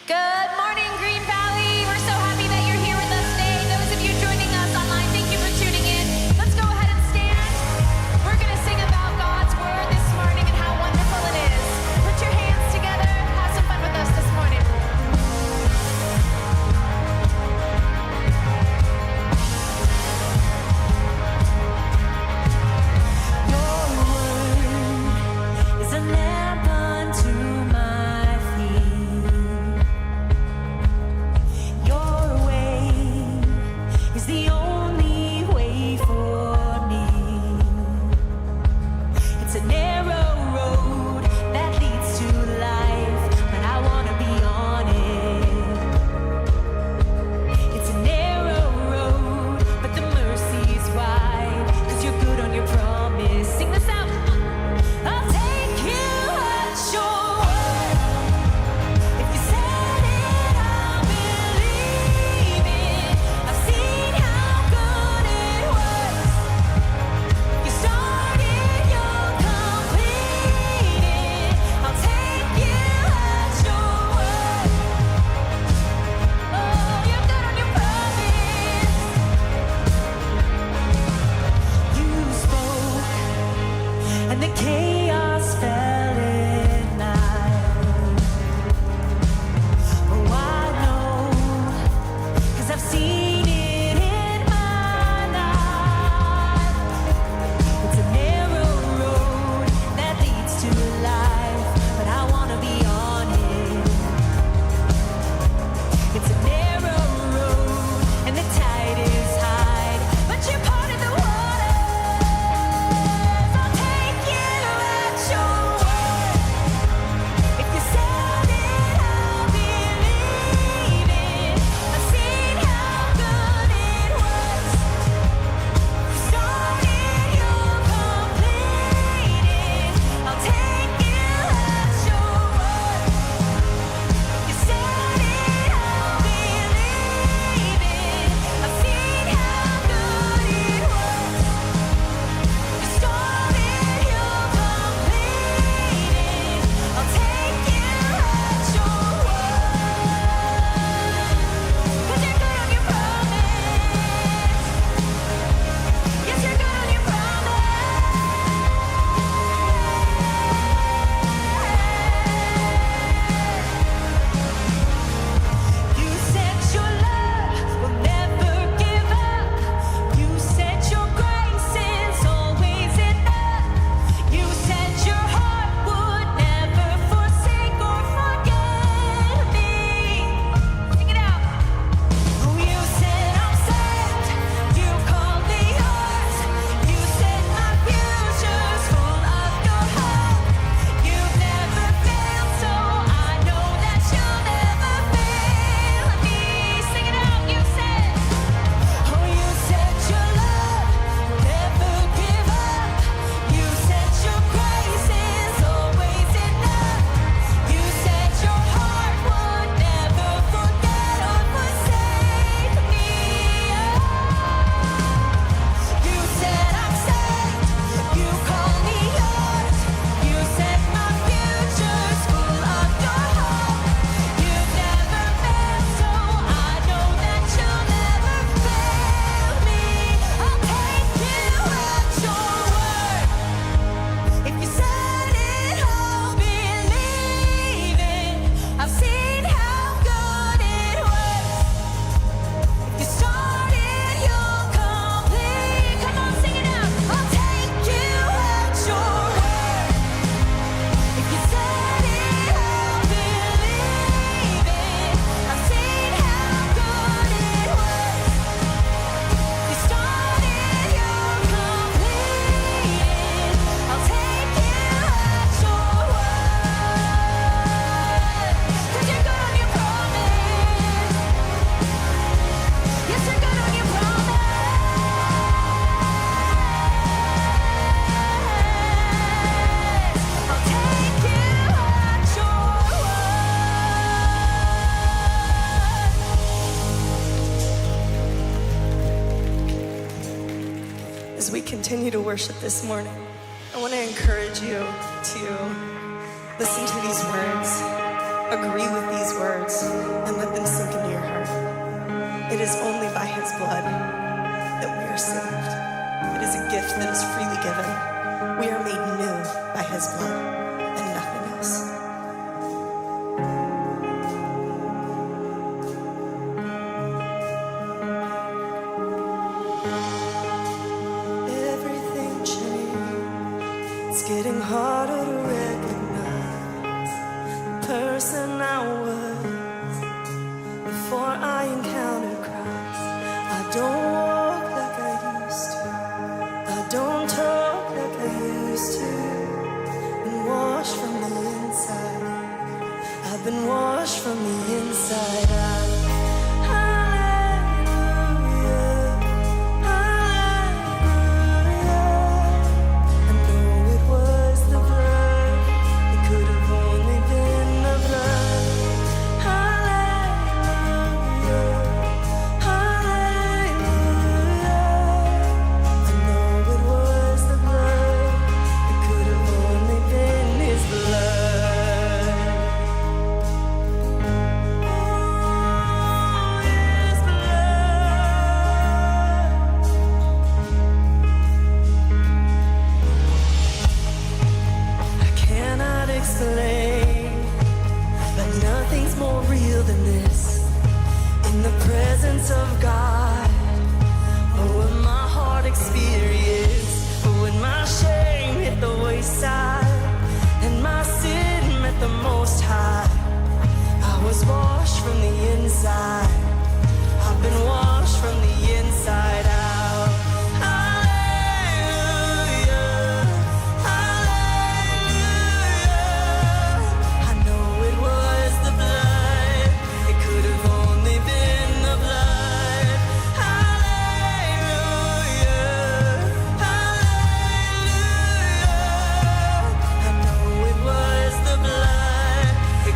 Good morning, Green Valley. We're so happy that you're here with us today. Those of you joining us online, thank you for tuning in. Let's go ahead and stand. We're going to sing about God's word this morning and how wonderful it is. Put your hands together. Have some fun with us this morning. Your word is a lamp unto my feet. Your way is the only way for me. It's a narrow road that leads to life, but I want to be on it. It's a narrow road, but the mercy's wide, 'cause you're good on your promise. Sing this out. I'll take you at your word. If you said it, I'll believe it. I've seen how good it was. You started, you'll complete it. I'll take you at your word. Oh, you're good on your promise. You spoke, and the chaos fell at night. Oh, I know, 'cause I've seen it in my life. It's a narrow road that leads to life, but I want to be on it. It's a narrow road, and the tide is high, but you parted the waters. I'll take you at your word. If you said it, I'll believe it. I've seen how good it was. You started, you'll complete it. I'll take you at your word. You said it, I'll believe it. I've seen how good it was. You started, you'll complete it. I'll take you at your word. 'Cause you're good on your promise. Yes, you're good on your promise. You said your love will never give up. You said your grace is always enough. You said your heart would never forsake or forget me. Sing it out. Oh, you said I'm saved. You called me yours. You said my future's full of your hope. You've never failed, so I know that you'll never fail me. Sing it out. You said, oh, you said your love will never give up. You said your grace is always enough. You said your heart would never forget or forsake me. You said I'm saved. You call me yours. You said my future's full of your hope. You've never failed, so I know that you'll never fail me. I'll take you at your word. If you said it, I'll believe it. I've seen how good it was. If you started, you'll complete. Come on, sing it out. I'll take you at your word. If you said it, I'll believe it. I've seen how good it was. You started, you'll complete it. I'll take you at your word. 'Cause you're good on your promise. Yes, you're good on your promise. I'll take you at your word. As we continue to worship this morning, I want to encourage you to listen to these words. agree with these words and let them sink into your heart. It is only by his blood that we are saved. It is a gift that is freely given. We are made new by his blood and nothing else. Everything changed. It's getting harder to recognize the person I was before I encountered Christ. I don't walk like I used to. I don't talk like I used to. Been washed from the inside. I've been washed from the inside out. Hallelujah, hallelujah. I know it was the blood. It could have only been the blood. Hallelujah, hallelujah. I know it was the blood. It could have only been his blood. His blood. I cannot explain, but nothing's more real than this. In the presence of God, oh, what my heart experienced, oh, when my shame hit the wayside and my sin met the Most High. I was washed from the inside. I've been washed from the inside out. Hallelujah, hallelujah. I know it was the blood. It could have only been the blood. Hallelujah, hallelujah. I know it was the blood. It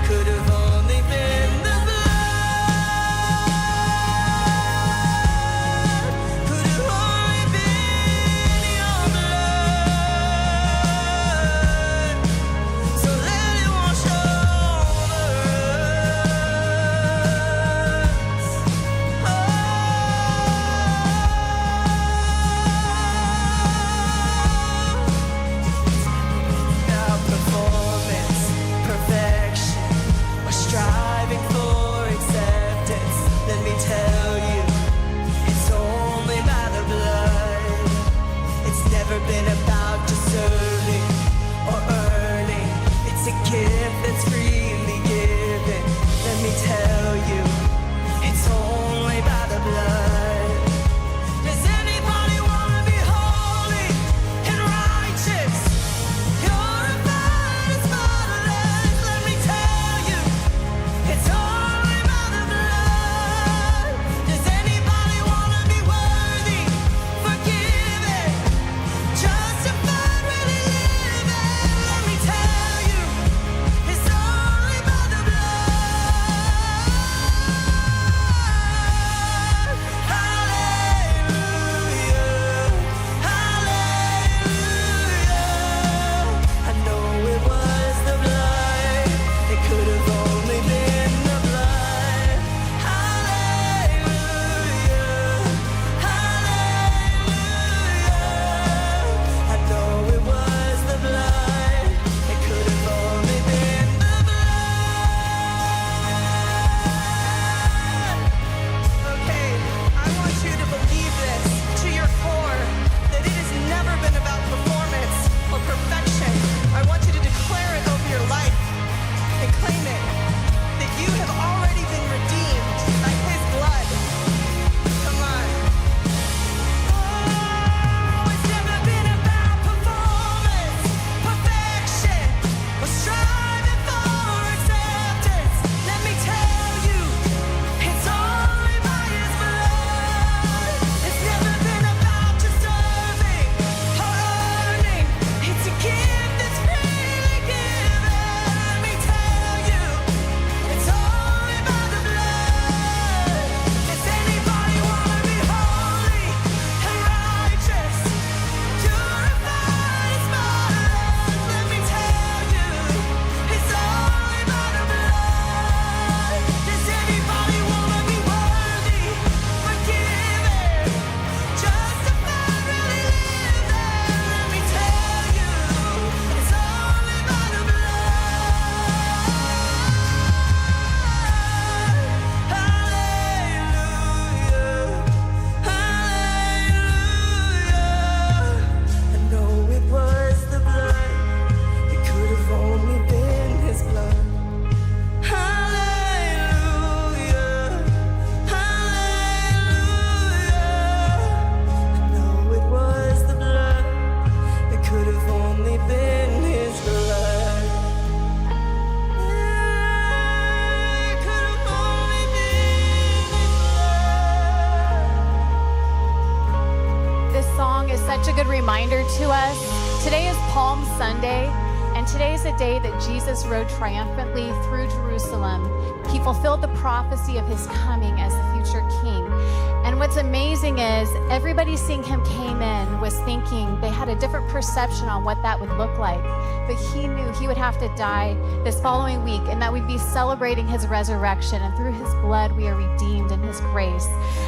such a good reminder to us. Today is Palm Sunday, and today is a day that Jesus rode triumphantly through Jerusalem. He fulfilled the prophecy of his coming as the future king. And what's amazing is everybody seeing him came in was thinking they had a different perception on what that would look like. But he knew he would have to die this following week and that we'd be celebrating his resurrection. And through his blood, we are redeemed in his grace.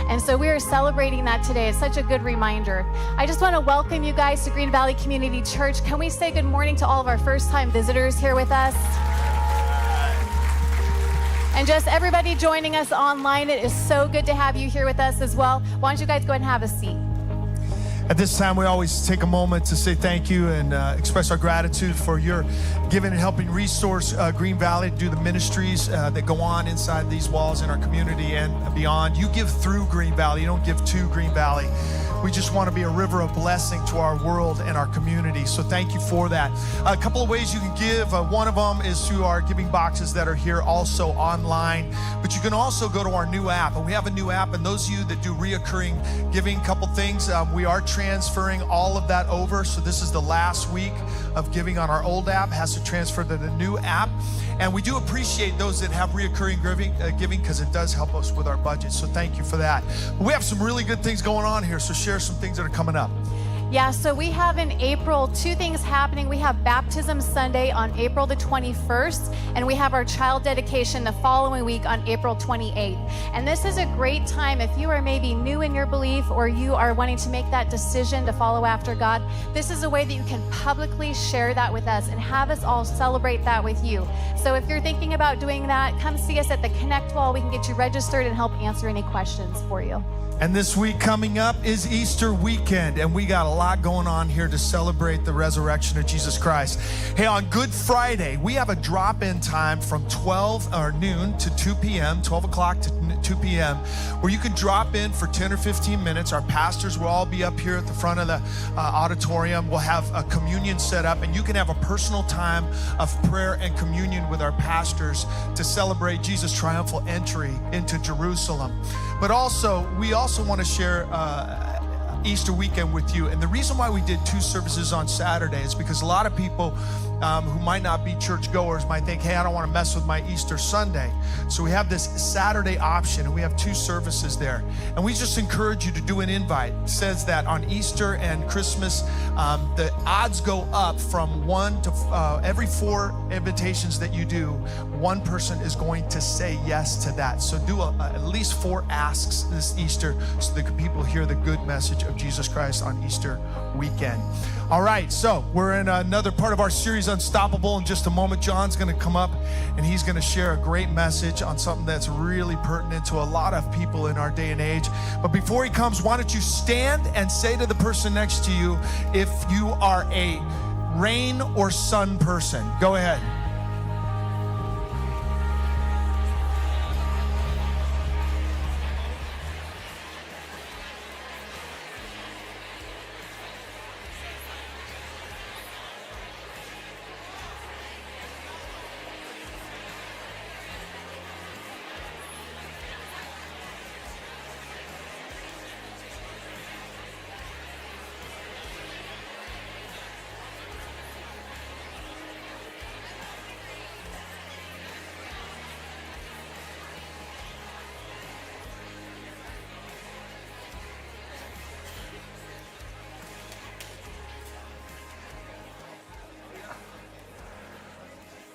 And so we are celebrating that today. It's such a good reminder. I just want to welcome you guys to Green Valley Community Church. Can we say good morning to all of our first-time visitors here with us? And just everybody joining us online, it is so good to have you here with us as well. Why don't you guys go ahead and have a seat? At this time, we always take a moment to say thank you and express our gratitude for your giving and helping resource Green Valley to do the ministries that go on inside these walls in our community and beyond. You give through Green Valley, you don't give to Green Valley. We just want to be a river of blessing to our world and our community. So thank you for that. A couple of ways you can give. One of them is through our giving boxes that are here also online. But you can also go to our new app. And we have a new app. And those of you that do reoccurring giving, couple things, we are transferring all of that over. So this is the last week of giving on our old app. Has to transfer to the new app. And we do appreciate those that have reoccurring giving because it does help us with our budget. So thank you for that. But we have some really good things going on here. So share some things that are coming up. Yeah, so we have in April 2 things happening. We have Baptism Sunday on April the 21st, and we have our child dedication the following week on April 28th. And this is a great time if you are maybe new in your belief or you are wanting to make that decision to follow after God. This is a way that you can publicly share that with us and have us all celebrate that with you. So if you're thinking about doing that, come see us at the Connect Wall. We can get you registered and help answer any questions for you. And this week coming up is Easter weekend, and we got a lot going on here to celebrate the resurrection of Jesus Christ. Hey, on Good Friday, we have a drop-in time from 12 or noon to 2 p.m., 12 o'clock to 2 p.m., where you can drop in for 10 or 15 minutes. Our pastors will all be up here at the front of the auditorium. We'll have a communion set up, and you can have a personal time of prayer and communion with our pastors to celebrate Jesus' triumphal entry into Jerusalem. But also, we also want to share Easter weekend with you. And the reason why we did 2 services on Saturday is because a lot of people who might not be churchgoers might think, hey, I don't want to mess with my Easter Sunday. So we have this Saturday option, and we have 2 services there. And we just encourage you to do an invite. It says that on Easter and Christmas, the odds go up from 1 to every 4 invitations that you do, 1 person is going to say yes to that. So do at least 4 asks this Easter so that people hear the good message of Jesus Christ on Easter weekend. All right, so we're in another part of our series, Unstoppable. In just a moment, John's going to come up and he's going to share a great message on something that's really pertinent to a lot of people in our day and age. But before he comes, why don't you stand and say to the person next to you if you are a rain or sun person. Go ahead.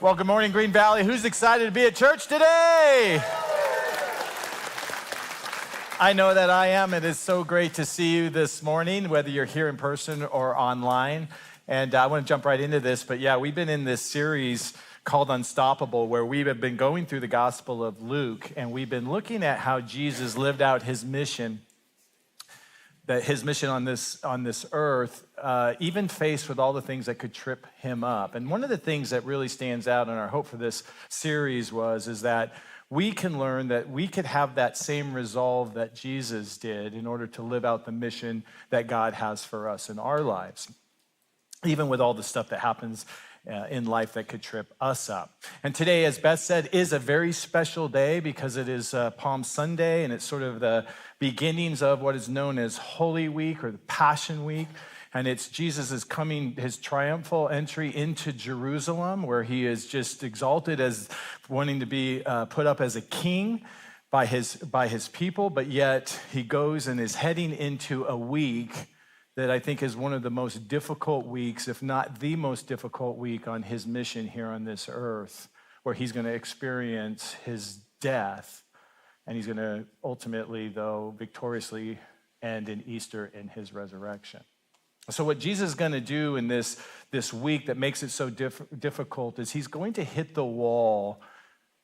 Well, good morning, Green Valley. Who's excited to be at church today? I know that I am. It is so great to see you this morning, whether you're here in person or online. And I want to jump right into this. But yeah, we've been in this series called Unstoppable, where we have been going through the Gospel of Luke, and we've been looking at how Jesus lived out his mission, that his mission on this earth, even faced with all the things that could trip him up. And one of the things that really stands out in our hope for this series is that we can learn that we could have that same resolve that Jesus did in order to live out the mission that God has for us in our lives, even with all the stuff that happens in life that could trip us up. And today, as Beth said, is a very special day because it is Palm Sunday, and it's sort of the beginnings of what is known as Holy Week or the Passion Week. And it's Jesus' coming, his triumphal entry into Jerusalem, where he is just exalted as wanting to be put up as a king by his people, but yet he goes and is heading into a week that I think is one of the most difficult weeks, if not the most difficult week on his mission here on this earth, where he's going to experience his death, and he's going to ultimately, though, victoriously end in Easter in his resurrection. So what Jesus is going to do in this week that makes it so difficult is he's going to hit the wall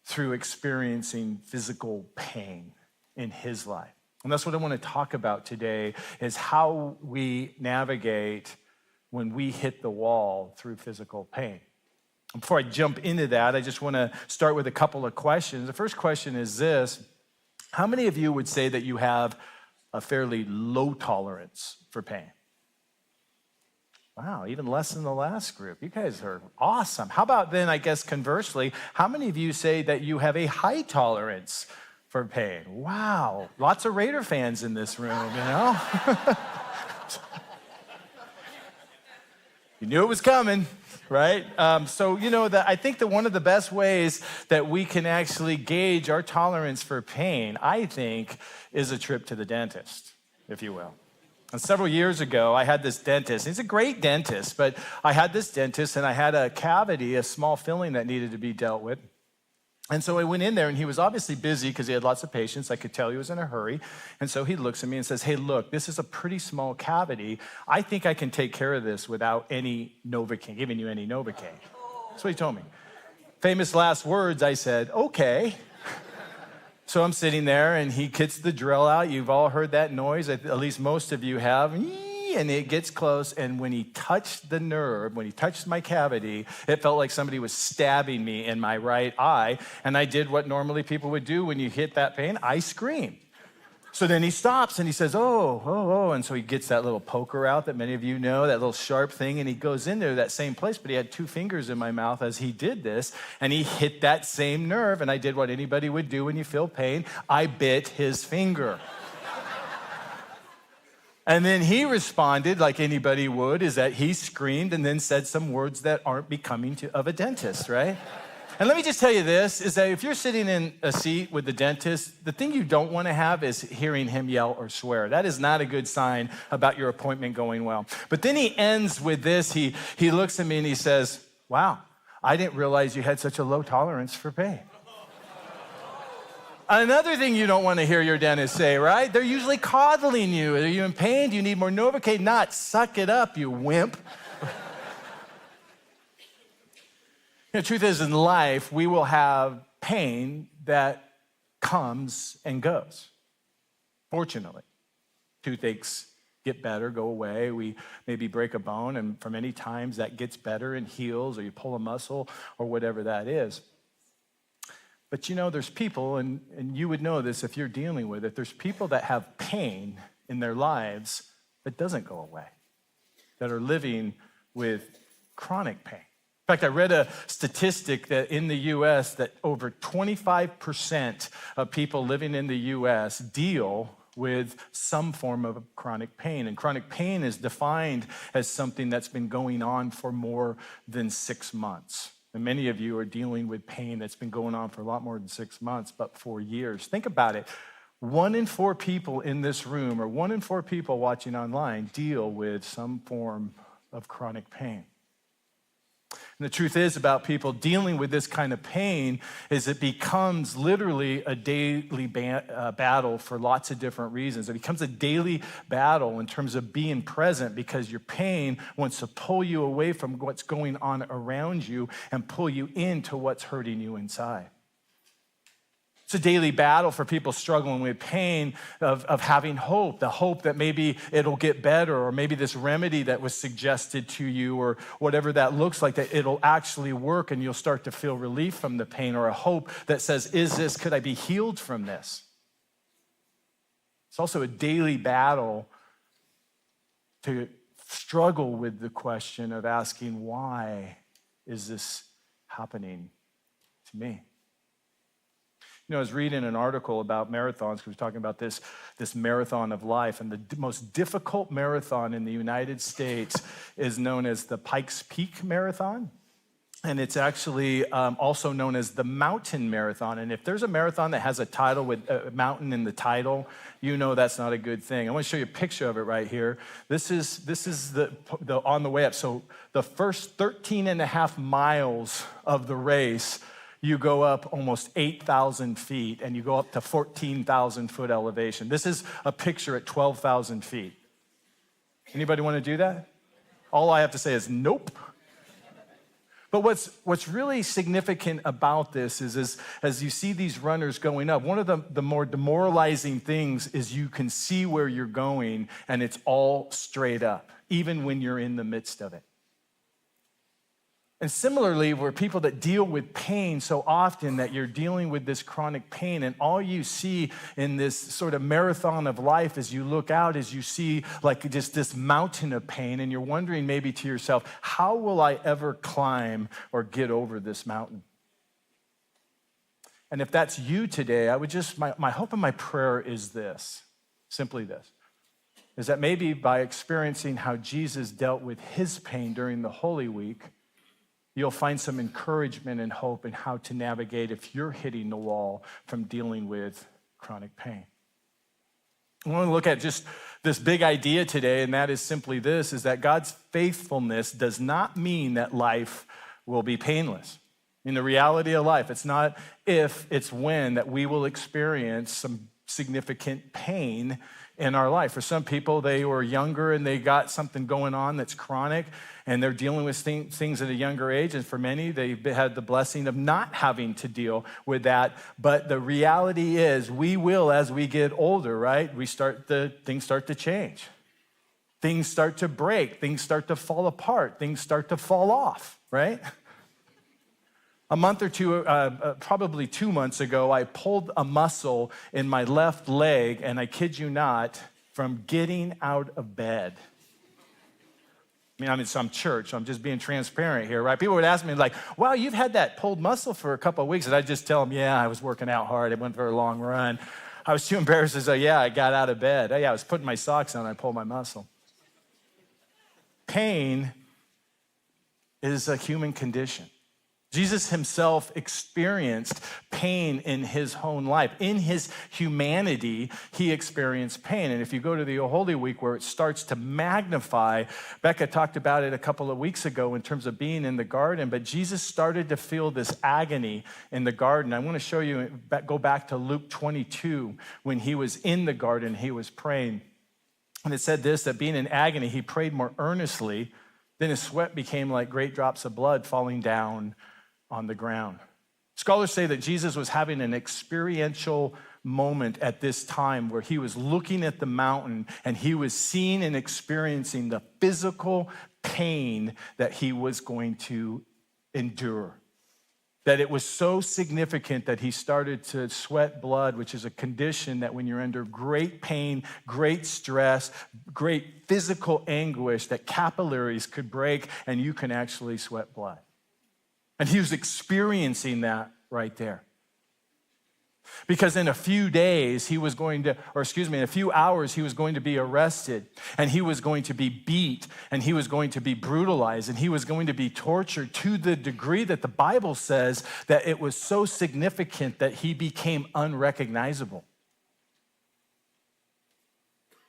through experiencing physical pain in his life. And that's what I want to talk about today, is how we navigate when we hit the wall through physical pain. Before I jump into that, I just want to start with a couple of questions. The first question is this: how many of you would say that you have a fairly low tolerance for pain? Wow, even less than the last group. You guys are awesome. How about then, I guess conversely, how many of you say that you have a high tolerance for pain? Wow, lots of Raider fans in this room, you know? You knew it was coming, right? So, I think that one of the best ways that we can actually gauge our tolerance for pain, I think, is a trip to the dentist, if you will. And several years ago, I had this dentist. He's a great dentist, but I had this dentist, and I had a cavity, a small filling that needed to be dealt with. And so I went in there, and he was obviously busy because he had lots of patients. I could tell he was in a hurry. And so he looks at me and says, "Hey, look, this is a pretty small cavity. I think I can take care of this without any Novocaine, giving you any Novocaine." That's what he told me. Famous last words, I said, "Okay." So I'm sitting there, and he gets the drill out. You've all heard that noise, at least most of you have. And it gets close, and when he touched the nerve, when he touched my cavity, it felt like somebody was stabbing me in my right eye, and I did what normally people would do when you hit that pain. I screamed. So then he stops, and he says, oh, and so he gets that little poker out that many of you know, that little sharp thing, and he goes in there, that same place, but he had 2 fingers in my mouth as he did this, and he hit that same nerve, and I did what anybody would do when you feel pain. I bit his finger. And then he responded like anybody would, is that he screamed and then said some words that aren't becoming of a dentist, right? And let me just tell you this, is that if you're sitting in a seat with the dentist, the thing you don't want to have is hearing him yell or swear. That is not a good sign about your appointment going well. But then he ends with this. He looks at me and he says, "Wow, I didn't realize you had such a low tolerance for pain." Another thing you don't want to hear your dentist say, right? They're usually coddling you. Are you in pain? Do you need more Novocaine? Not. Suck it up, you wimp. The truth is, in life, we will have pain that comes and goes. Fortunately, toothaches get better, go away. We maybe break a bone, and for many times that gets better and heals, or you pull a muscle, or whatever that is. But there's people, and you would know this if you're dealing with it, there's people that have pain in their lives that doesn't go away, that are living with chronic pain. In fact, I read a statistic that in the U.S. that over 25% of people living in the U.S. deal with some form of chronic pain. And chronic pain is defined as something that's been going on for more than 6 months. And many of you are dealing with pain that's been going on for a lot more than 6 months, but for years. Think about it. 1 in 4 people in this room, or 1 in 4 people watching online, deal with some form of chronic pain. And the truth is about people dealing with this kind of pain is it becomes literally a daily battle for lots of different reasons. It becomes a daily battle in terms of being present because your pain wants to pull you away from what's going on around you and pull you into what's hurting you inside. It's a daily battle for people struggling with pain of having hope, the hope that maybe it'll get better, or maybe this remedy that was suggested to you, or whatever that looks like, that it'll actually work and you'll start to feel relief from the pain, or a hope that says, could I be healed from this? It's also a daily battle to struggle with the question of asking, why is this happening to me? You know, I was reading an article about marathons because we're talking about this marathon of life, and the most difficult marathon in the United States is known as the Pikes Peak Marathon. And it's actually also known as the Mountain Marathon. And if there's a marathon that has a title with a mountain in the title, you know that's not a good thing. I want to show you a picture of it right here. This is the on the way up. So the first 13 and a half miles of the race, you go up almost 8,000 feet, and you go up to 14,000 foot elevation. This is a picture at 12,000 feet. Anybody want to do that? All I have to say is nope. But what's really significant about this is as you see these runners going up, one of the more demoralizing things is you can see where you're going, and it's all straight up, even when you're in the midst of it. And similarly, we're people that deal with pain so often that you're dealing with this chronic pain, and all you see in this sort of marathon of life as you look out is you see like just this mountain of pain, and you're wondering maybe to yourself, how will I ever climb or get over this mountain? And if that's you today, I would just, my hope and my prayer is this, simply this, is that maybe by experiencing how Jesus dealt with his pain during the Holy Week, you'll find some encouragement and hope in how to navigate if you're hitting the wall from dealing with chronic pain. I want to look at just this big idea today, and that is simply this, is that God's faithfulness does not mean that life will be painless. In the reality of life, it's not if, it's when that we will experience some significant pain in our life. For some people, they were younger and they got something going on that's chronic, and they're dealing with things at a younger age. And for many, they've had the blessing of not having to deal with that. But the reality is, we will, as we get older, right? Things start to change. Things start to break. Things start to fall apart. Things start to fall off, right? A month or two, probably 2 months ago, I pulled a muscle in my left leg, and I kid you not, from getting out of bed. I'm in some church, so I'm just being transparent here, right? People would ask me like, wow, you've had that pulled muscle for a couple of weeks. And I'd just tell them, yeah, I was working out hard. I went for a long run. I was too embarrassed to say, yeah, I got out of bed. Oh, yeah, I was putting my socks on, I pulled my muscle. Pain is a human condition. Jesus himself experienced pain in his own life. In his humanity, he experienced pain. And if you go to the Holy Week where it starts to magnify, Becca talked about it a couple of weeks ago in terms of being in the garden, but Jesus started to feel this agony in the garden. I want to show you, go back to Luke 22, when he was in the garden, he was praying. And it said this, that being in agony, he prayed more earnestly, then his sweat became like great drops of blood falling down on the ground. Scholars say that Jesus was having an experiential moment at this time where he was looking at the mountain and he was seeing and experiencing the physical pain that he was going to endure. That it was so significant that he started to sweat blood, which is a condition that when you're under great pain, great stress, great physical anguish, that capillaries could break and you can actually sweat blood. And he was experiencing that right there. Because in a few days, in a few hours, he was going to be arrested, and he was going to be beat, and he was going to be brutalized, and he was going to be tortured to the degree that the Bible says that it was so significant that he became unrecognizable.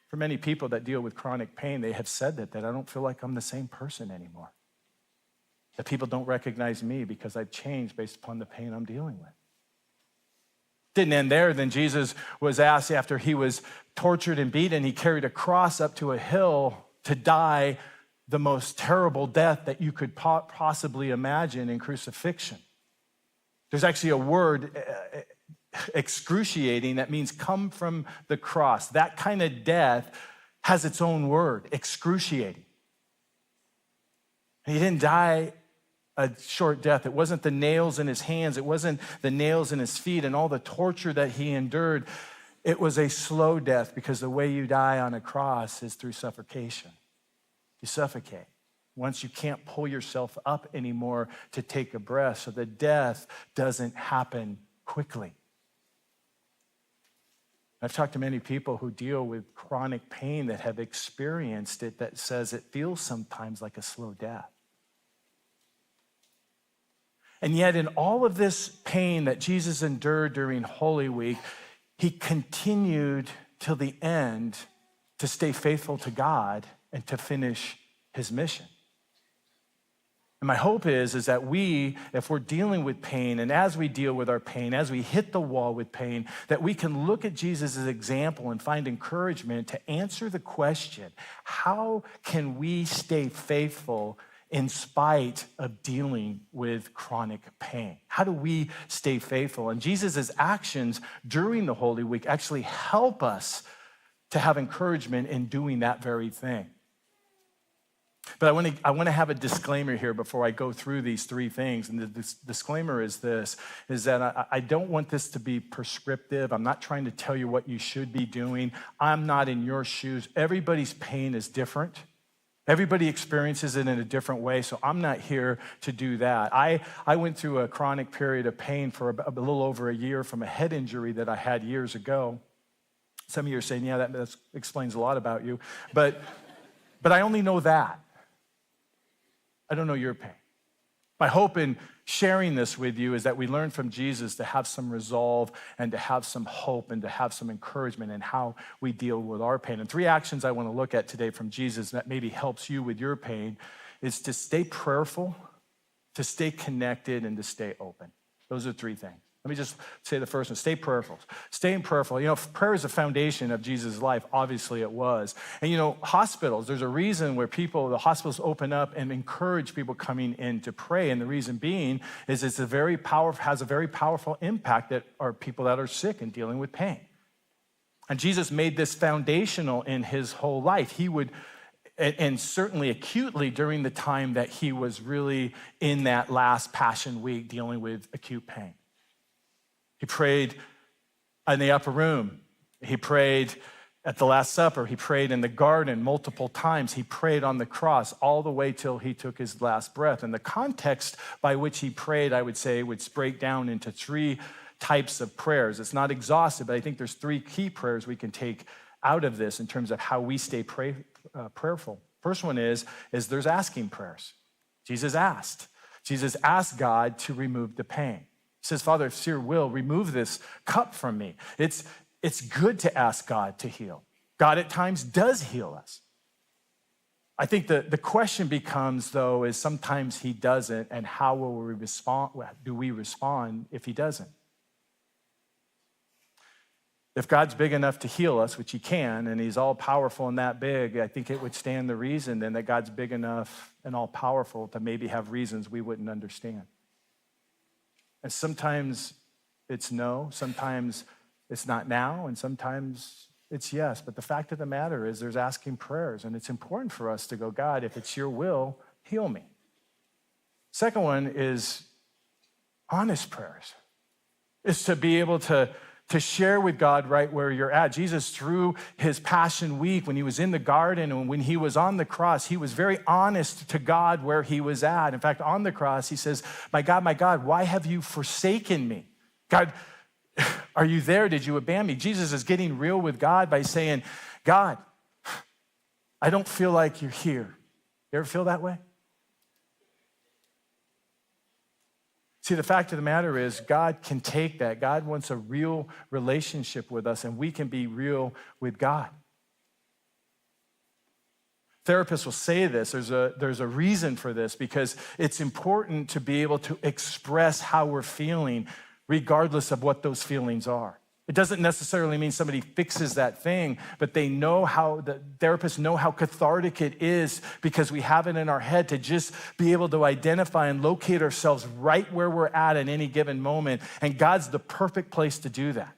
For many people that deal with chronic pain, they have said that I don't feel like I'm the same person anymore. That people don't recognize me because I've changed based upon the pain I'm dealing with. Didn't end there. Then Jesus was asked, after he was tortured and beaten, he carried a cross up to a hill to die the most terrible death that you could possibly imagine in crucifixion. There's actually a word, excruciating, that means come from the cross. That kind of death has its own word, excruciating. He didn't die a short death. It wasn't the nails in his hands. It wasn't the nails in his feet and all the torture that he endured. It was a slow death, because the way you die on a cross is through suffocation. You suffocate. Once you can't pull yourself up anymore to take a breath, so the death doesn't happen quickly. I've talked to many people who deal with chronic pain that have experienced it that says it feels sometimes like a slow death. And yet in all of this pain that Jesus endured during Holy Week, he continued till the end to stay faithful to God and to finish his mission. And my hope is that we, if we're dealing with pain, and as we deal with our pain, as we hit the wall with pain, that we can look at Jesus' example and find encouragement to answer the question, how can we stay faithful in spite of dealing with chronic pain? How do we stay faithful? And Jesus' actions during the Holy Week actually help us to have encouragement in doing that very thing. But I want to have a disclaimer here before I go through these three things. And the disclaimer is this, is that I don't want this to be prescriptive. I'm not trying to tell you what you should be doing. I'm not in your shoes. Everybody's pain is different. Everybody experiences it in a different way, so I'm not here to do that. I went through a chronic period of pain for a little over a year from a head injury that I had years ago. Some of you are saying, yeah, that explains a lot about you. But I only know that. I don't know your pain. My hope in sharing this with you is that we learn from Jesus to have some resolve and to have some hope and to have some encouragement in how we deal with our pain. And three actions I want to look at today from Jesus that maybe helps you with your pain is to stay prayerful, to stay connected, and to stay open. Those are three things. Let me just say the first one, stay prayerful. Staying prayerful. You know, prayer is the foundation of Jesus' life. Obviously it was. And you know, hospitals, there's a reason where the hospitals open up and encourage people coming in to pray. And the reason being is has a very powerful impact that are people that are sick and dealing with pain. And Jesus made this foundational in his whole life. He would, and certainly acutely during the time that he was really in that last Passion Week dealing with acute pain. He prayed in the upper room. He prayed at the Last Supper. He prayed in the garden multiple times. He prayed on the cross all the way till he took his last breath. And the context by which he prayed, I would say, would break down into three types of prayers. It's not exhaustive, but I think there's three key prayers we can take out of this in terms of how we stay prayerful. First one is there's asking prayers. Jesus asked God to remove the pain. He says, Father, if it's your will, remove this cup from me. It's good to ask God to heal. God at times does heal us. I think the question becomes, though, is sometimes he doesn't, and how will we respond? Do we respond if he doesn't? If God's big enough to heal us, which he can, and he's all powerful and that big, I think it would stand the reason then that God's big enough and all powerful to maybe have reasons we wouldn't understand. And sometimes it's no, sometimes it's not now, and sometimes it's yes. But the fact of the matter is there's asking prayers, and it's important for us to go, God, if it's your will, heal me. Second one is honest prayers. It's to be able to share with God right where you're at. Jesus, through his Passion Week, when he was in the garden and when he was on the cross, he was very honest to God where he was at. In fact, on the cross, he says, my God, why have you forsaken me? God, are you there? Did you abandon me? Jesus is getting real with God by saying, God, I don't feel like you're here. You ever feel that way? See, the fact of the matter is God can take that. God wants a real relationship with us, and we can be real with God. Therapists will say this. There's a reason for this, because it's important to be able to express how we're feeling regardless of what those feelings are. It doesn't necessarily mean somebody fixes that thing, but the therapists know how cathartic it is because we have it in our head to just be able to identify and locate ourselves right where we're at any given moment. And God's the perfect place to do that.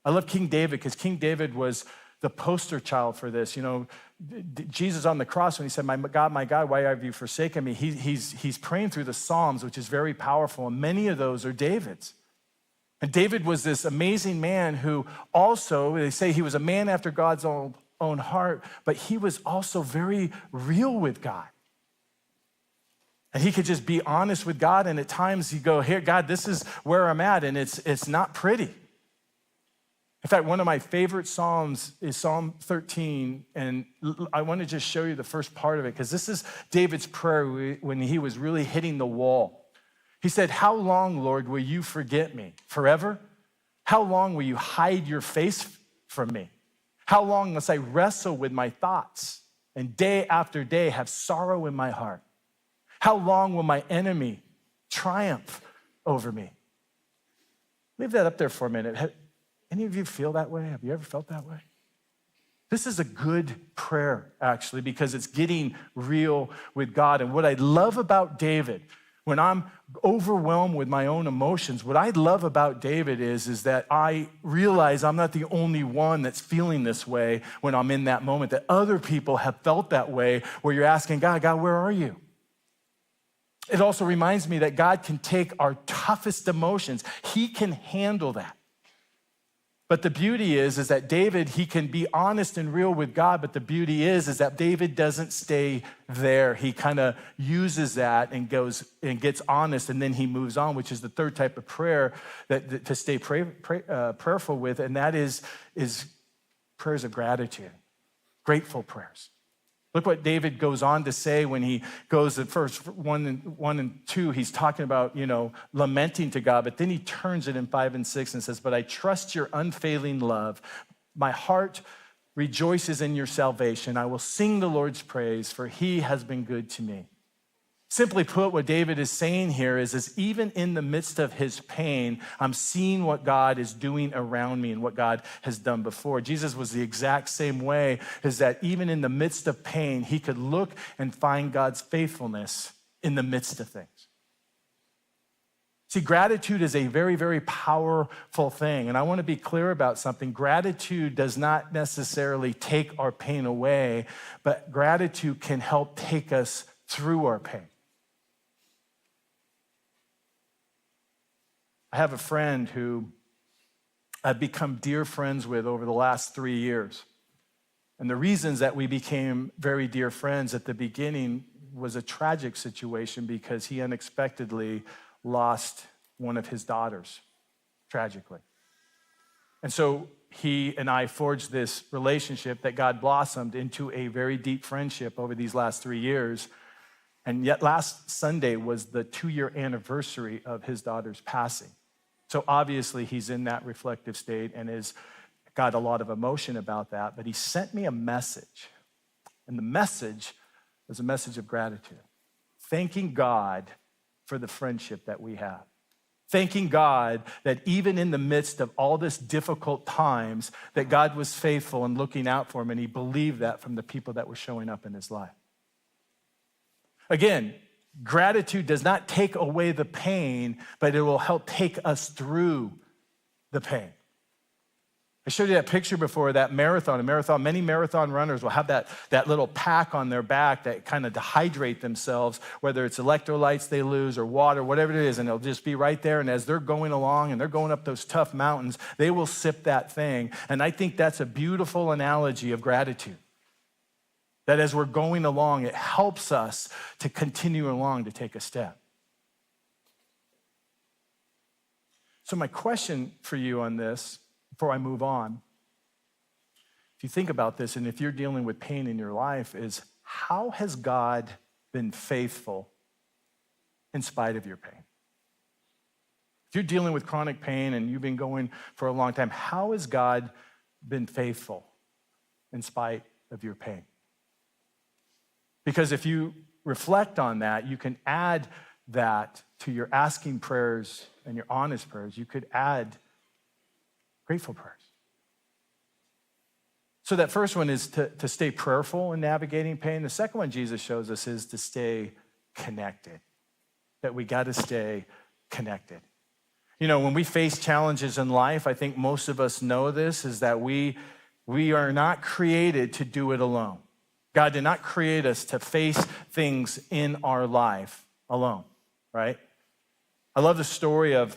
I love King David because King David was the poster child for this. You know, Jesus on the cross, when he said, my God, why have you forsaken me? He's praying through the Psalms, which is very powerful. And many of those are David's. And David was this amazing man who also, they say he was a man after God's own heart, but he was also very real with God. And he could just be honest with God, and at times he'd go, here, God, this is where I'm at, and it's not pretty. In fact, one of my favorite Psalms is Psalm 13, and I want to just show you the first part of it, because this is David's prayer when he was really hitting the wall. He said, "How long, Lord, will you forget me? Forever? How long will you hide your face from me? How long must I wrestle with my thoughts and day after day have sorrow in my heart? How long will my enemy triumph over me?" Leave that up there for a minute. Any of you feel that way? Have you ever felt that way? This is a good prayer, actually, because it's getting real with God. And what I love about David, when I'm overwhelmed with my own emotions, what I love about David is that I realize I'm not the only one that's feeling this way when I'm in that moment, that other people have felt that way, where you're asking God, where are you? It also reminds me that God can take our toughest emotions. He can handle that. But the beauty is that David, he can be honest and real with God, but the beauty is that David doesn't stay there. He kind of uses that and goes and gets honest, and then he moves on, which is the third type of prayer that to stay prayerful with, and that is prayers of gratitude, grateful prayers. Look what David goes on to say when he goes at first 1 and 2. He's talking about, lamenting to God, but then he turns it in 5 and 6 and says, "But I trust your unfailing love. My heart rejoices in your salvation. I will sing the Lord's praise, for he has been good to me." Simply put, what David is saying here is even in the midst of his pain, I'm seeing what God is doing around me and what God has done before. Jesus was the exact same way, is that even in the midst of pain, he could look and find God's faithfulness in the midst of things. See, gratitude is a very, very powerful thing. And I want to be clear about something. Gratitude does not necessarily take our pain away, but gratitude can help take us through our pain. I have a friend who I've become dear friends with over the last 3 years. And the reasons that we became very dear friends at the beginning was a tragic situation, because he unexpectedly lost one of his daughters, tragically. And so he and I forged this relationship that God blossomed into a very deep friendship over these last 3 years. And yet last Sunday was the 2-year anniversary of his daughter's passing. So obviously he's in that reflective state and has got a lot of emotion about that, but he sent me a message. And the message was a message of gratitude, thanking God for the friendship that we have. Thanking God that even in the midst of all this difficult times, that God was faithful and looking out for him, and he believed that from the people that were showing up in his life. Again, gratitude does not take away the pain, but it will help take us through the pain. I showed you that picture before, that marathon. Many marathon runners will have that little pack on their back that kind of dehydrate themselves, whether it's electrolytes they lose or water, whatever it is, and it'll just be right there. And as they're going along and they're going up those tough mountains, they will sip that thing. And I think that's a beautiful analogy of gratitude. That as we're going along, it helps us to continue along to take a step. So my question for you on this, before I move on, if you think about this, and if you're dealing with pain in your life, is how has God been faithful in spite of your pain? If you're dealing with chronic pain and you've been going for a long time, how has God been faithful in spite of your pain? Because if you reflect on that, you can add that to your asking prayers and your honest prayers. You could add grateful prayers. So that first one is to stay prayerful in navigating pain. The second one Jesus shows us is to stay connected, that we got to stay connected. When we face challenges in life, I think most of us know this, is that we are not created to do it alone. God did not create us to face things in our life alone, right? I love the story of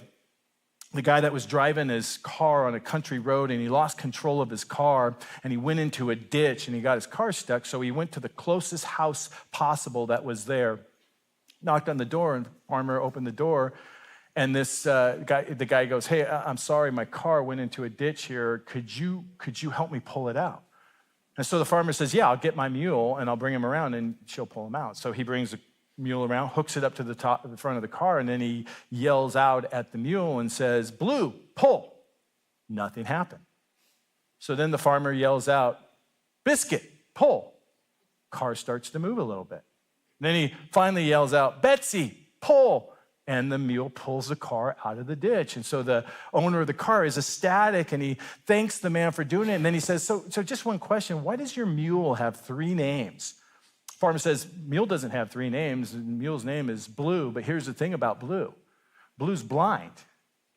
the guy that was driving his car on a country road, and he lost control of his car, and he went into a ditch, and he got his car stuck, so he went to the closest house possible that was there, knocked on the door, and the farmer opened the door, And the guy goes, hey, I'm sorry, my car went into a ditch here. Could you help me pull it out? And so the farmer says, yeah, I'll get my mule and I'll bring him around and she'll pull him out. So he brings the mule around, hooks it up to the front of the car, and then he yells out at the mule and says, Blue, pull. Nothing happened. So then the farmer yells out, Biscuit, pull. Car starts to move a little bit. Then he finally yells out, Betsy, pull. And the mule pulls the car out of the ditch. And so the owner of the car is ecstatic, and he thanks the man for doing it. And then he says, so just one question, why does your mule have 3 names? Farmer says, mule doesn't have 3 names. The mule's name is Blue, but here's the thing about Blue. Blue's blind.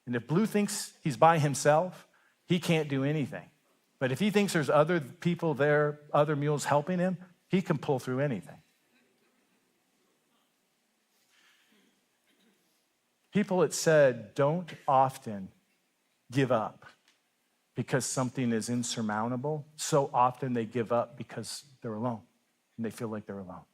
And if Blue thinks he's by himself, he can't do anything. But if he thinks there's other people there, other mules helping him, he can pull through anything. People, it said, don't often give up because something is insurmountable. So often they give up because they're alone and they feel like they're alone.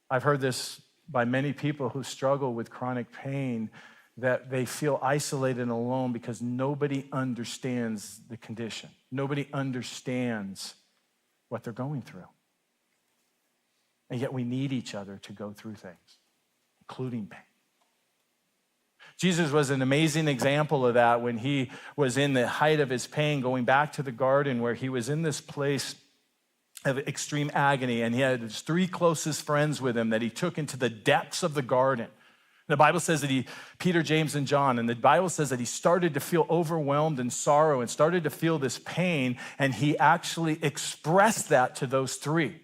I've heard this by many people who struggle with chronic pain, that they feel isolated and alone because nobody understands the condition. Nobody understands what they're going through. And yet we need each other to go through things, including pain. Jesus was an amazing example of that when he was in the height of his pain, going back to the garden where he was in this place of extreme agony, and he had his 3 closest friends with him that he took into the depths of the garden. The Bible says that Peter, James, and John, and the Bible says that he started to feel overwhelmed in sorrow and started to feel this pain, and he actually expressed that to those 3.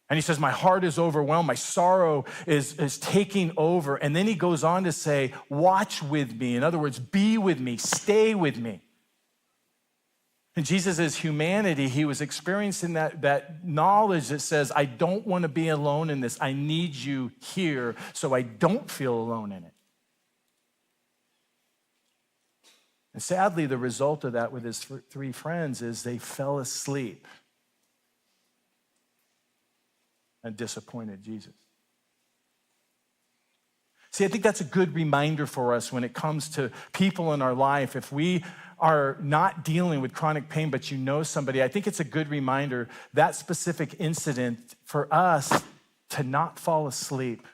And he says, my heart is overwhelmed, my sorrow is taking over. And then he goes on to say, watch with me. In other words, be with me, stay with me. And Jesus' humanity, he was experiencing that knowledge that says, I don't want to be alone in this. I need you here so I don't feel alone in it. And sadly, the result of that with his 3 friends is they fell asleep and disappointed Jesus. See, I think that's a good reminder for us when it comes to people in our life. If we are not dealing with chronic pain, but you know somebody, I think it's a good reminder, that specific incident, for us to not fall asleep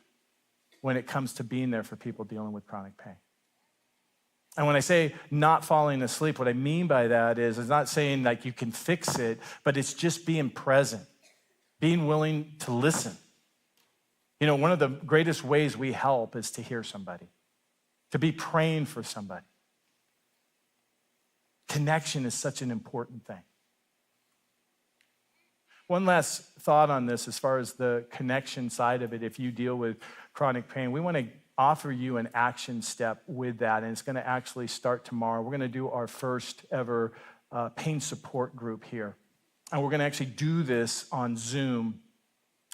when it comes to being there for people dealing with chronic pain. And when I say not falling asleep, what I mean by that is, it's not saying like you can fix it, but it's just being present, being willing to listen. You know, one of the greatest ways we help is to hear somebody, to be praying for somebody. Connection is such an important thing. One last thought on this as far as the connection side of it. If you deal with chronic pain, we want to offer you an action step with that, and it's going to actually start tomorrow. We're going to do our first ever pain support group here, and we're going to actually do this on Zoom.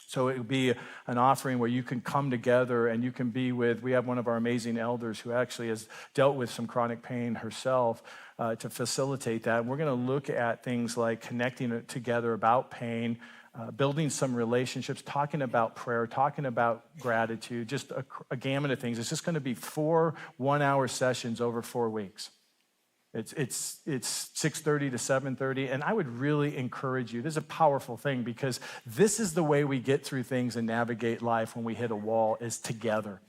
So it would be an offering where you can come together and you can be with, we have one of our amazing elders who actually has dealt with some chronic pain herself to facilitate that. And we're going to look at things like connecting it together about pain, building some relationships, talking about prayer, talking about gratitude, just a gamut of things. It's just going to be 4 one-hour sessions over 4 weeks. It's 6:30 to 7:30, and I would really encourage you. This is a powerful thing because this is the way we get through things and navigate life when we hit a wall, is together.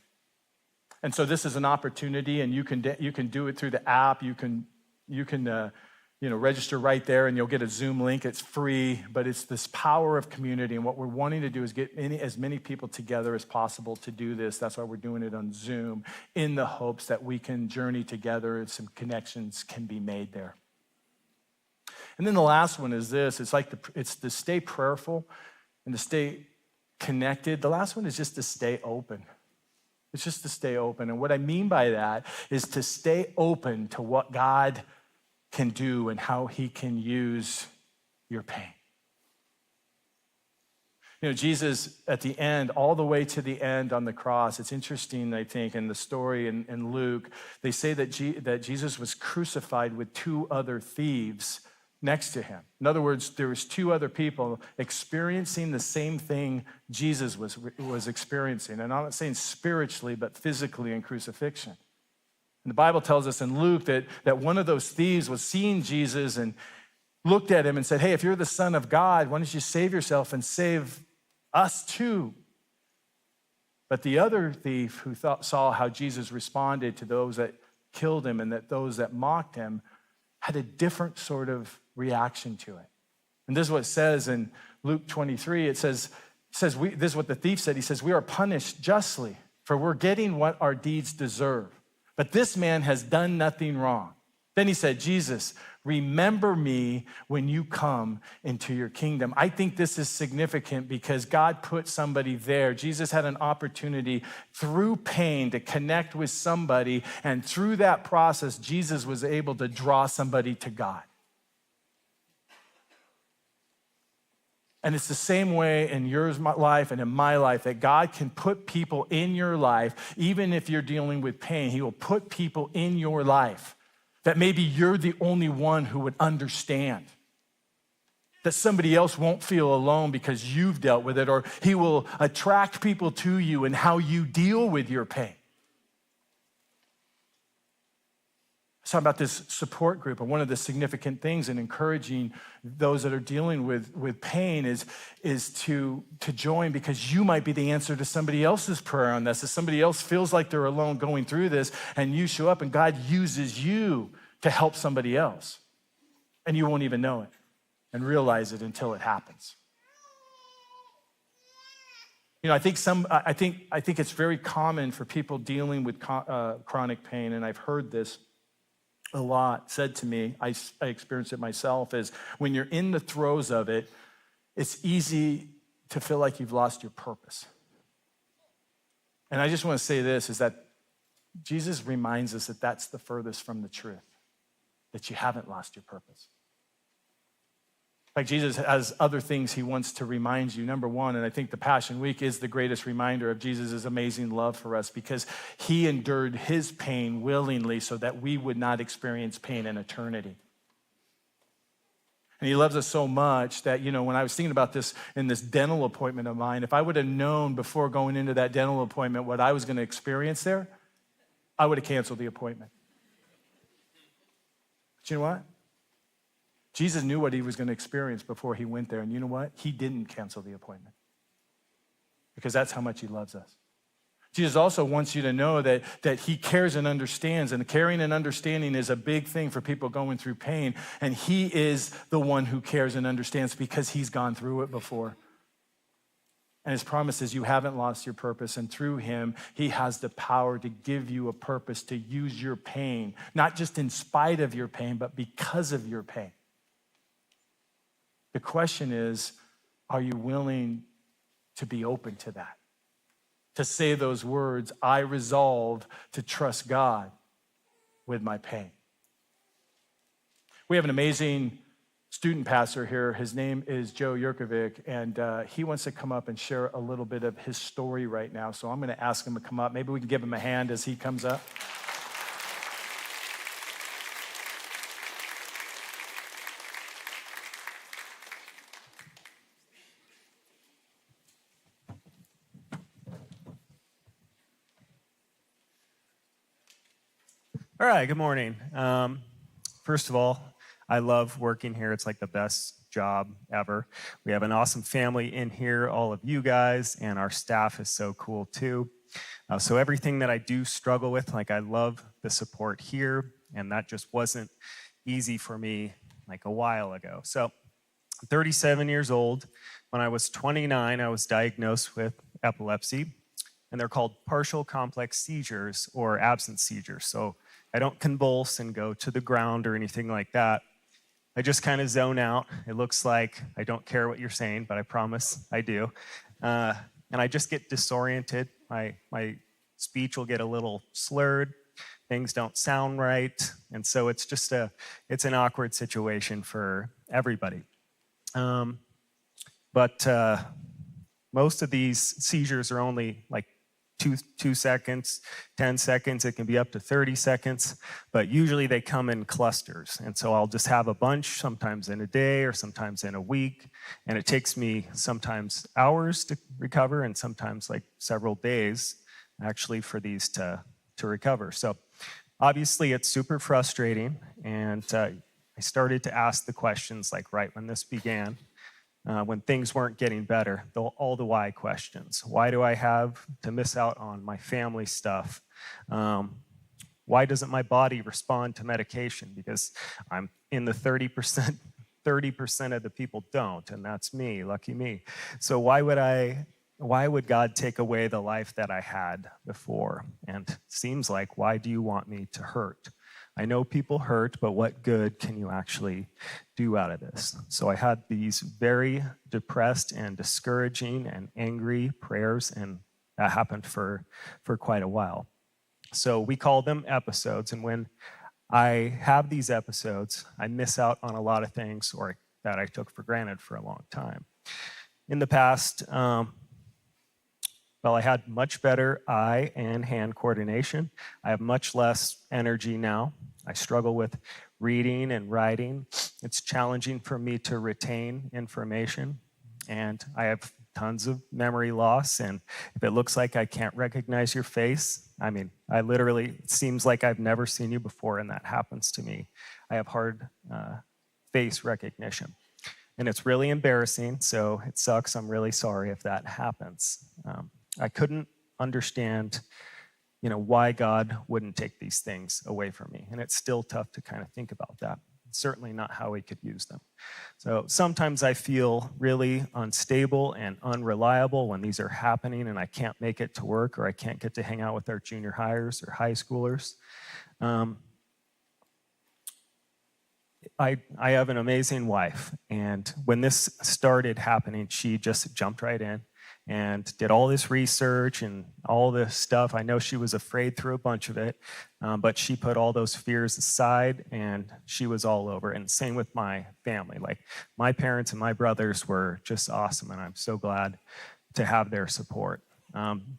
And so this is an opportunity, and you can do it through the app. You can register right there, and you'll get a Zoom link. It's free, but it's this power of community. And what we're wanting to do is get as many people together as possible to do this. That's why we're doing it on Zoom, in the hopes that we can journey together and some connections can be made there. And then the last one is this. It's to stay prayerful and to stay connected. The last one is just to stay open. It's just to stay open. And what I mean by that is to stay open to what God can do and how he can use your pain. You know, Jesus at the end, all the way to the end on the cross, it's interesting, I think, in the story in Luke, they say that Jesus was crucified with 2 other thieves next to him. In other words, there was two other people experiencing the same thing Jesus was experiencing. And I'm not saying spiritually, but physically in crucifixion. And the Bible tells us in Luke that one of those thieves was seeing Jesus and looked at him and said, hey, if you're the Son of God, why don't you save yourself and save us too? But the other thief who saw how Jesus responded to those that killed him and that those that mocked him had a different sort of reaction to it. And this is what it says in Luke 23. It says this is what the thief said. He says, we are punished justly, for we're getting what our deeds deserve. But this man has done nothing wrong. Then he said, Jesus, remember me when you come into your kingdom. I think this is significant because God put somebody there. Jesus had an opportunity through pain to connect with somebody, and through that process, Jesus was able to draw somebody to God. And it's the same way in your life and in my life that God can put people in your life, even if you're dealing with pain. He will put people in your life that maybe you're the only one who would understand, that somebody else won't feel alone because you've dealt with it, or he will attract people to you and how you deal with your pain. I was talking about this support group, and one of the significant things in encouraging those that are dealing with pain is to join, because you might be the answer to somebody else's prayer on this. If somebody else feels like they're alone going through this, and you show up and God uses you to help somebody else, and you won't even know it and realize it until it happens. You know, I think it's very common for people dealing with chronic pain, and I've heard this a lot said to me, I experienced it myself, is when you're in the throes of it, it's easy to feel like you've lost your purpose. And I just want to say this, is that Jesus reminds us that that's the furthest from the truth, that you haven't lost your purpose. Like Jesus has other things he wants to remind you. Number one, and I think the Passion Week is the greatest reminder of Jesus' amazing love for us, because he endured his pain willingly so that we would not experience pain in eternity. And he loves us so much that, you know, when I was thinking about this in this dental appointment of mine, if I would have known before going into that dental appointment what I was going to experience there, I would have canceled the appointment. But you know what? Jesus knew what he was going to experience before he went there. And you know what? He didn't cancel the appointment, because that's how much he loves us. Jesus also wants you to know that he cares and understands. And caring and understanding is a big thing for people going through pain. And he is the one who cares and understands because he's gone through it before. And his promise is you haven't lost your purpose. And through him, he has the power to give you a purpose to use your pain, not just in spite of your pain, but because of your pain. The question is, are you willing to be open to that? To say those words, I resolve to trust God with my pain. We have an amazing student pastor here. His name is Joe Yurkovic, and he wants to come up and share a little bit of his story right now. So I'm going to ask him to come up. Maybe we can give him a hand as he comes up. All right, good morning. First of all, I love working here. It's like the best job ever. We have an awesome family in here, all of you guys, and our staff is so cool too. So everything that I do struggle with, like I love the support here, and that just wasn't easy for me like a while ago. So I'm 37 years old. When I was 29, I was diagnosed with epilepsy, and they're called partial complex seizures or absence seizures. So I don't convulse and go to the ground or anything like that. I just kind of zone out. It looks like I don't care what you're saying, but I promise I do. And I just get disoriented. My speech will get a little slurred. Things don't sound right. And so it's just it's an awkward situation for everybody. But most of these seizures are only like two seconds, 10 seconds, it can be up to 30 seconds, but usually they come in clusters. And so I'll just have a bunch, sometimes in a day or sometimes in a week. And it takes me sometimes hours to recover and sometimes like several days actually for these to recover. So obviously it's super frustrating. And I started to ask the questions like right when this began. When things weren't getting better, all the why questions. Why do I have to miss out on my family stuff? Why doesn't my body respond to medication? Because I'm in the 30% of the people don't, and that's me, lucky me. So why would God take away the life that I had before? And it seems like, why do you want me to hurt? I know people hurt, but what good can you actually do out of this? So I had these very depressed and discouraging and angry prayers, and that happened for quite a while. So we call them episodes, and when I have these episodes, I miss out on a lot of things or that I took for granted for a long time. In the past, I had much better eye and hand coordination. I have much less energy now. I struggle with reading and writing. It's challenging for me to retain information. And I have tons of memory loss. And if it looks like I can't recognize your face, it seems like I've never seen you before, and that happens to me. I have hard face recognition. And it's really embarrassing, so it sucks. I'm really sorry if that happens. I couldn't understand, why God wouldn't take these things away from me. And it's still tough to kind of think about that. It's certainly not how he could use them. So sometimes I feel really unstable and unreliable when these are happening and I can't make it to work or I can't get to hang out with our junior hires or high schoolers. I have an amazing wife. And when this started happening, she just jumped right in and did all this research and all this stuff. I know she was afraid through a bunch of it, but she put all those fears aside and she was all over. And same with my family. Like my parents and my brothers were just awesome, and I'm so glad to have their support.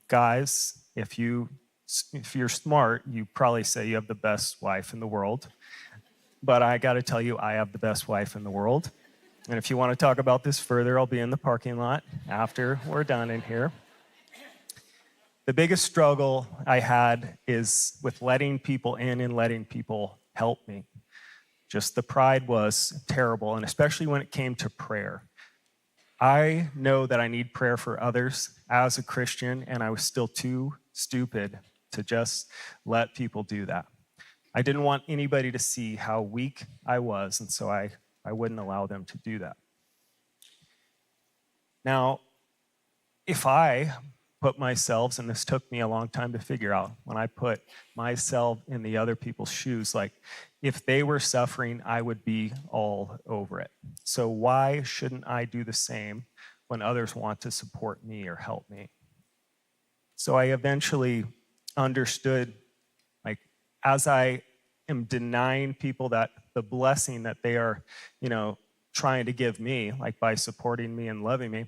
Guys, if you're smart, you probably say you have the best wife in the world. But I got to tell you, I have the best wife in the world. And if you want to talk about this further, I'll be in the parking lot after we're done in here. The biggest struggle I had is with letting people in and letting people help me. Just the pride was terrible, and especially when it came to prayer. I know that I need prayer for others as a Christian, and I was still too stupid to just let people do that. I didn't want anybody to see how weak I was, and so I wouldn't allow them to do that. Now, if I put myself, and this took me a long time to figure out, when I put myself in the other people's shoes, like if they were suffering, I would be all over it. So why shouldn't I do the same when others want to support me or help me? So I eventually understood, like, as I am denying people that the blessing that they are, trying to give me, like by supporting me and loving me,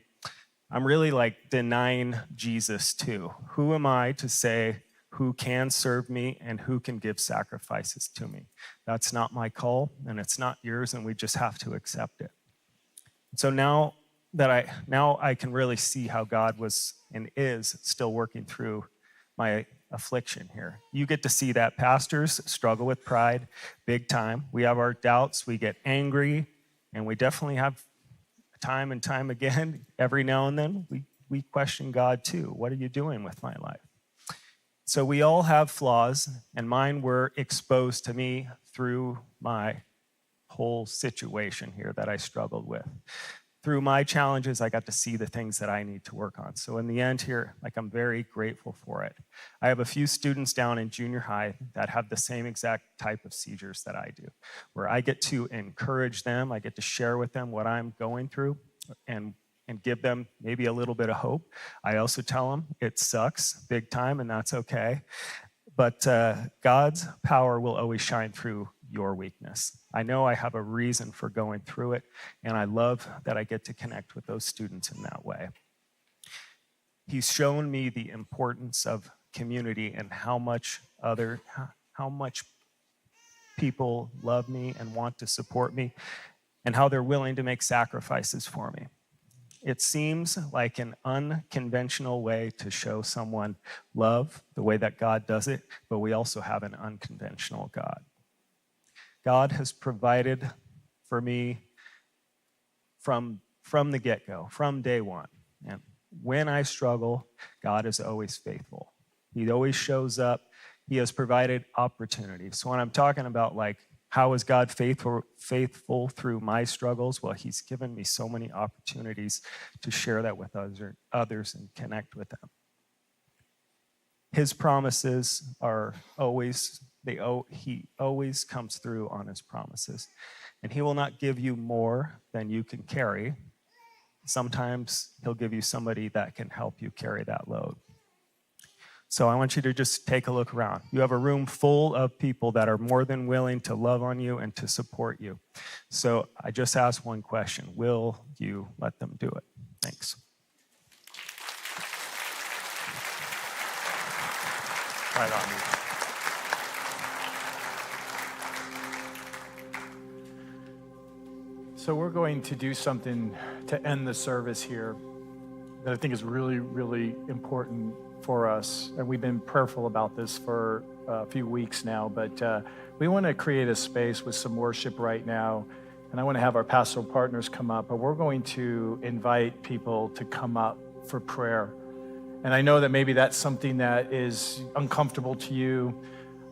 I'm really like denying Jesus too. Who am I to say who can serve me and who can give sacrifices to me? That's not my call, and it's not yours, and we just have to accept it. So now I can really see how God was and is still working through my affliction here. You get to see that pastors struggle with pride big time. We have our doubts, we get angry, and we definitely have time and time again, every now and then, we question God too. What are you doing with my life? So we all have flaws, and mine were exposed to me through my whole situation here that I struggled with. Through my challenges, I got to see the things that I need to work on. So in the end here, I'm very grateful for it. I have a few students down in junior high that have the same exact type of seizures that I do, where I get to encourage them, I get to share with them what I'm going through and give them maybe a little bit of hope. I also tell them it sucks big time, and that's okay. But God's power will always shine through your weakness. I know I have a reason for going through it, and I love that I get to connect with those students in that way. He's shown me the importance of community and how much people love me and want to support me, and how they're willing to make sacrifices for me. It seems like an unconventional way to show someone love, the way that God does it, but we also have an unconventional God. God has provided for me from the get-go, from day one. And when I struggle, God is always faithful. He always shows up. He has provided opportunities. So when I'm talking about like, how is God faithful through my struggles? Well, he's given me so many opportunities to share that with others and connect with them. His promises are always, he always comes through on his promises. And he will not give you more than you can carry. Sometimes he'll give you somebody that can help you carry that load. So I want you to just take a look around. You have a room full of people that are more than willing to love on you and to support you. So I just ask one question. Will you let them do it? Thanks. Right on, you. So we're going to do something to end the service here that I think is really, really important for us. And we've been prayerful about this for a few weeks now, but we want to create a space with some worship right now. And I want to have our pastoral partners come up, but we're going to invite people to come up for prayer. And I know that maybe that's something that is uncomfortable to you,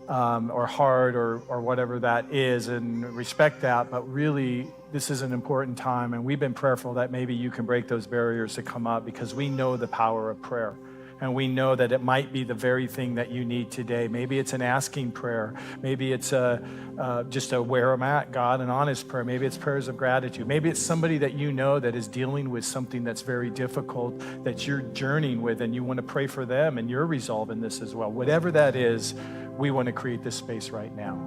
or hard, or whatever that is, and respect that, but really this is an important time, and we've been prayerful that maybe you can break those barriers to come up, because we know the power of prayer. And we know that it might be the very thing that you need today. Maybe it's an asking prayer. Maybe it's just a where I'm at, God, an honest prayer. Maybe it's prayers of gratitude. Maybe it's somebody that you know that is dealing with something that's very difficult that you're journeying with, and you want to pray for them, and you're resolving this as well. Whatever that is, we want to create this space right now.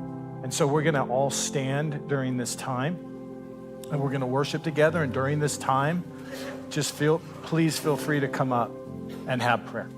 And so we're going to all stand during this time, and we're going to worship together. And during this time, please feel free to come up and have prayer.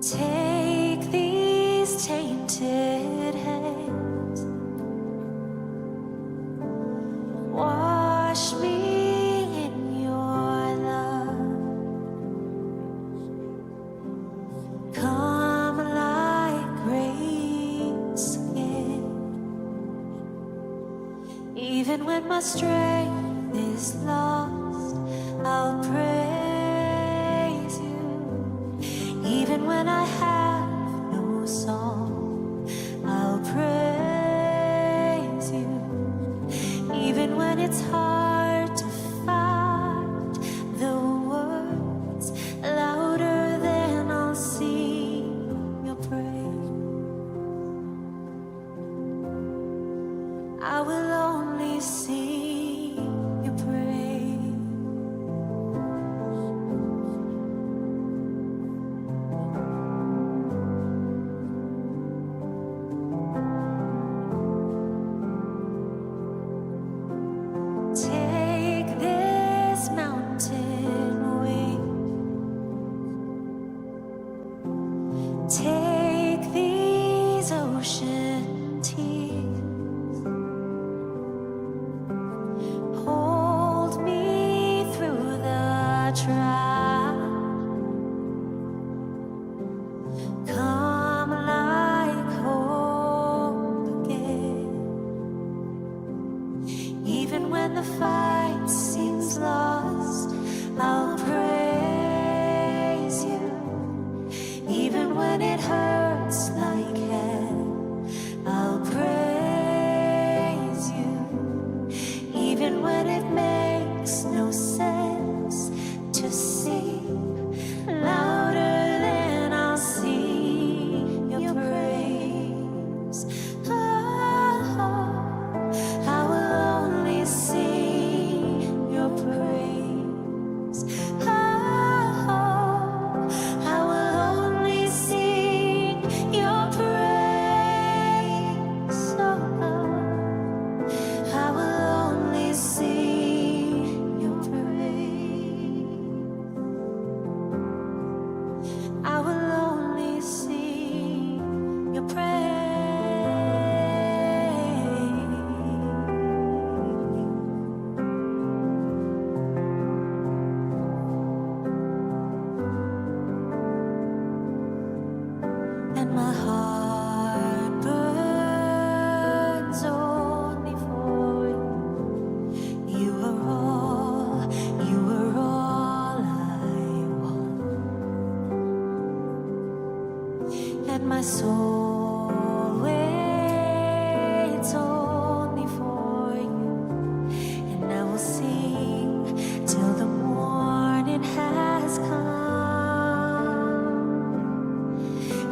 Take these tainted hands, wash me in your love. Come like grace again. Even when my strength is lost, I'll praise you. Even when I have no song, I'll praise you. Even when it's hard to find the words louder than I'll sing your praise, I will only sing your praise. Take this mountain wing, take these ocean tears, hold me through the trial, come like hope again. Even when the fight seems lost, I'll praise you. Even when it hurts like hell, I'll praise you. Even when it makes no sense to sing and my soul waits only for you, and I will sing till the morning has come,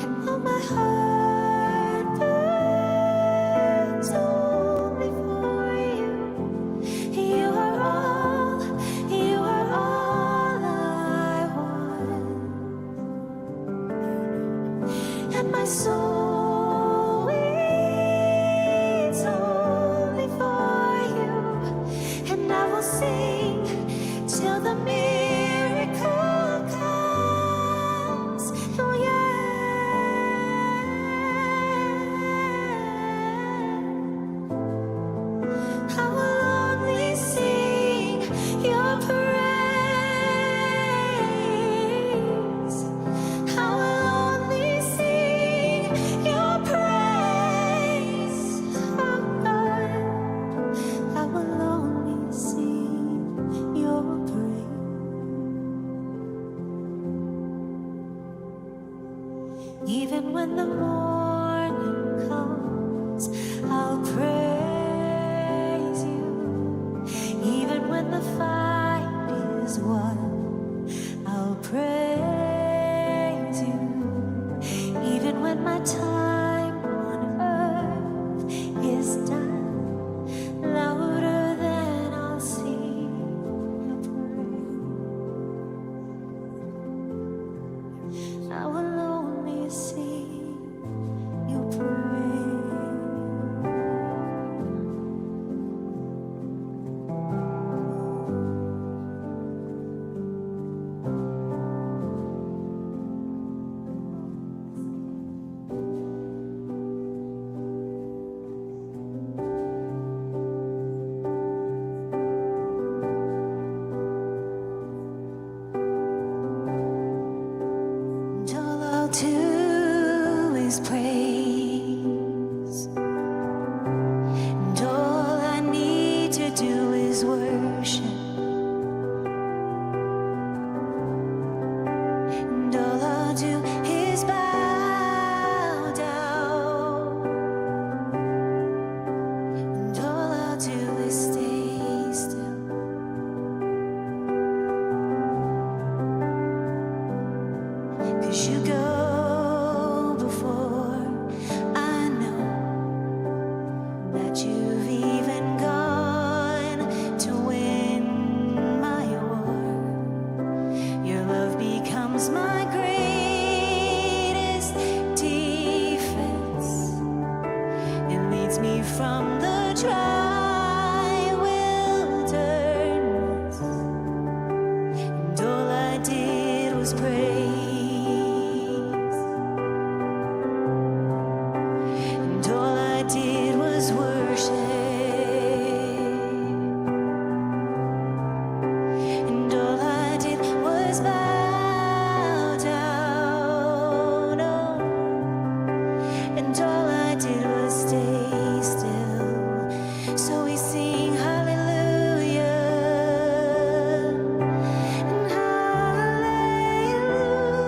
and all my heart burns only for you. You are all I want, and my soul waits only for you, and I will sing till the miracle comes. Oh yeah, I will only sing your praise. I will only sing your praise. Oh God, I will only sing your praise. Even when the morning comes, I'll praise you. Even when the fight is won, I'll praise you. Even when my time on earth is done, louder than I'll sing your praise. I will only sing your praise. And all I'll do is praise, and all I need to do is worship, and all I'll do is bow down, and all I'll do is stay still. 'Cause you go before, I know that you've even gone to win my war. Your love becomes my greatest defense. It leads me from the dry wilderness, and all I did was praise. And all I did was worship, and all I did was bow down, oh, and all I did was stay still. So we sing hallelujah, and hallelujah.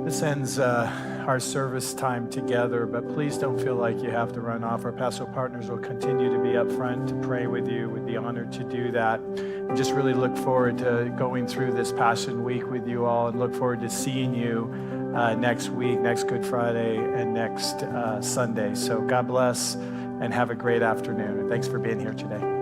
This ends our service time together, but please don't feel like you have to run off. Our pastoral partners will continue to be up front to pray with you. We'd be honored to do that. And just really look forward to going through this Passion Week with you all, and look forward to seeing you next week, next Good Friday, and next Sunday. So God bless and have a great afternoon. Thanks for being here today.